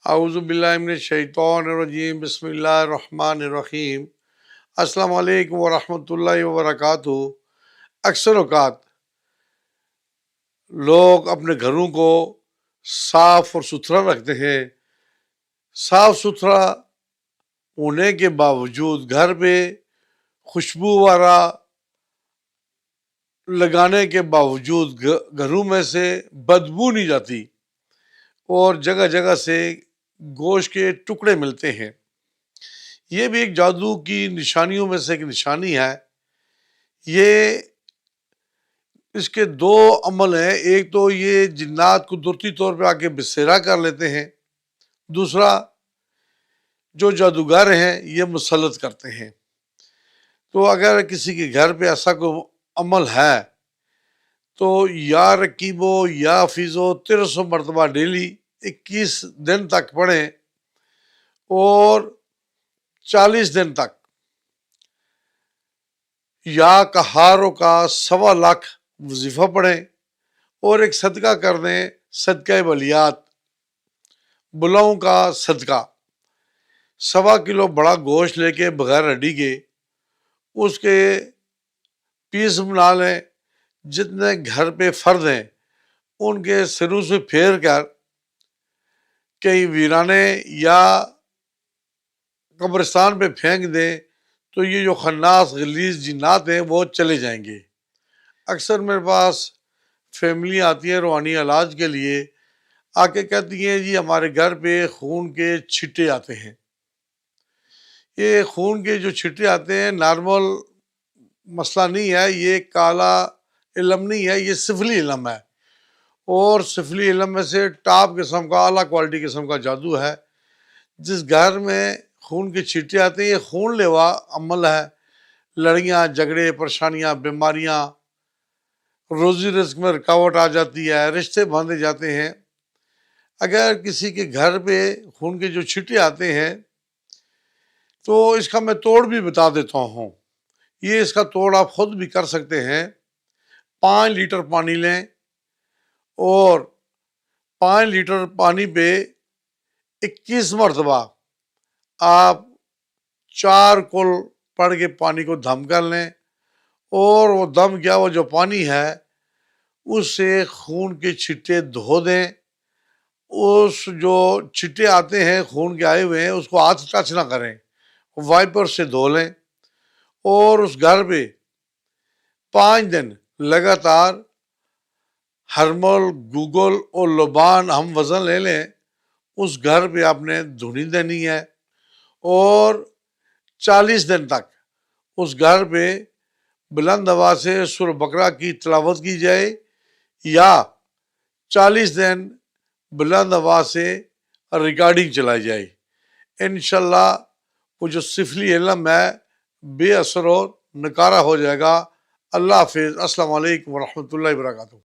اعوذ باللہ من الشیطان الرجیم، بسم اللہ الرحمن الرحیم۔ السلام علیکم ورحمۃ اللہ وبرکاتہ۔ اکثر اوقات لوگ اپنے گھروں کو صاف اور ستھرا رکھتے ہیں۔ صاف ستھرا ہونے کے باوجود گھر پہ خوشبو وغیرہ لگانے کے باوجود گھروں میں سے بدبو نہیں جاتی اور جگہ جگہ سے گوشت کے ٹکڑے ملتے ہیں۔ یہ بھی ایک جادو کی نشانیوں میں سے ایک نشانی ہے۔ یہ اس کے دو عمل ہیں، ایک تو یہ جنات قدرتی طور پہ آ کے بسیرا کر لیتے ہیں، دوسرا جو جادوگر ہیں یہ مسلط کرتے ہیں۔ تو اگر کسی کے گھر پہ ایسا کوئی عمل ہے تو یا رکیبو یا فیضو 1300 مرتبہ ڈیلی 21 دن تک پڑھیں اور 40 دن تک یا کہاروں کا 1.25 لاکھ وظیفہ پڑھیں اور ایک صدقہ کر دیں، صدقہ بلیات، بلاؤں کا صدقہ۔ 1.25 کلو بڑا گوشت لے کے بغیر ہڈی کے اس کے پیس بنا لیں، جتنے گھر پہ فرد ہیں ان کے سروں سے پھیر کر کئی ویرانے یا قبرستان پہ پھینک دیں تو یہ جو خناس غلیظ جنات ہیں وہ چلے جائیں گے۔ اکثر میرے پاس فیملی آتی ہے روحانی علاج کے لیے، آ کے کہتی ہیں جی ہمارے گھر پہ خون کے چھٹے آتے ہیں۔ یہ خون کے جو چھٹے آتے ہیں نارمل مسئلہ نہیں ہے، یہ کالا علم نہیں ہے، یہ سفلی علم ہے، اور سفلی علم میں سے ٹاپ قسم کا اعلیٰ کوالٹی قسم کا جادو ہے۔ جس گھر میں خون کے چھٹے آتے ہیں یہ خون لیوا عمل ہے۔ لڑیاں جھگڑے پریشانیاں بیماریاں، روزی رزق میں رکاوٹ آ جاتی ہے، رشتے باندھے جاتے ہیں۔ اگر کسی کے گھر پہ خون کے جو چھٹے آتے ہیں تو اس کا میں توڑ بھی بتا دیتا ہوں۔ یہ اس کا توڑ آپ خود بھی کر سکتے ہیں۔ 5 لیٹر پانی لیں اور 5 لیٹر پانی پہ 21 مرتبہ آپ 4 کل پڑھ کے پانی کو دم کر لیں، اور وہ دم کیا، وہ جو پانی ہے اس سے خون کے چھٹے دھو دیں۔ اس جو چھٹے آتے ہیں خون کے آئے ہوئے ہیں اس کو ہاتھ ٹچ نہ کریں، وائپر سے دھو لیں، اور اس گھر پہ 5 دن لگاتار ہرمل گوگل اور لبان ہم وزن لے لیں۔ اس گھر پہ آپ نے دھنی دینی ہے، اور 40 دن تک اس گھر پہ بلند آواز سے سورہ بقرہ کی تلاوت کی جائے، یا 40 دن بلند آواز سے ریکارڈنگ چلائی جائے۔ انشاءاللہ وہ جو سفلی علم ہے بے اثر و نکارہ ہو جائے گا۔ اللہ حافظ۔ السلام علیکم ورحمۃ اللہ وبرکاتہ۔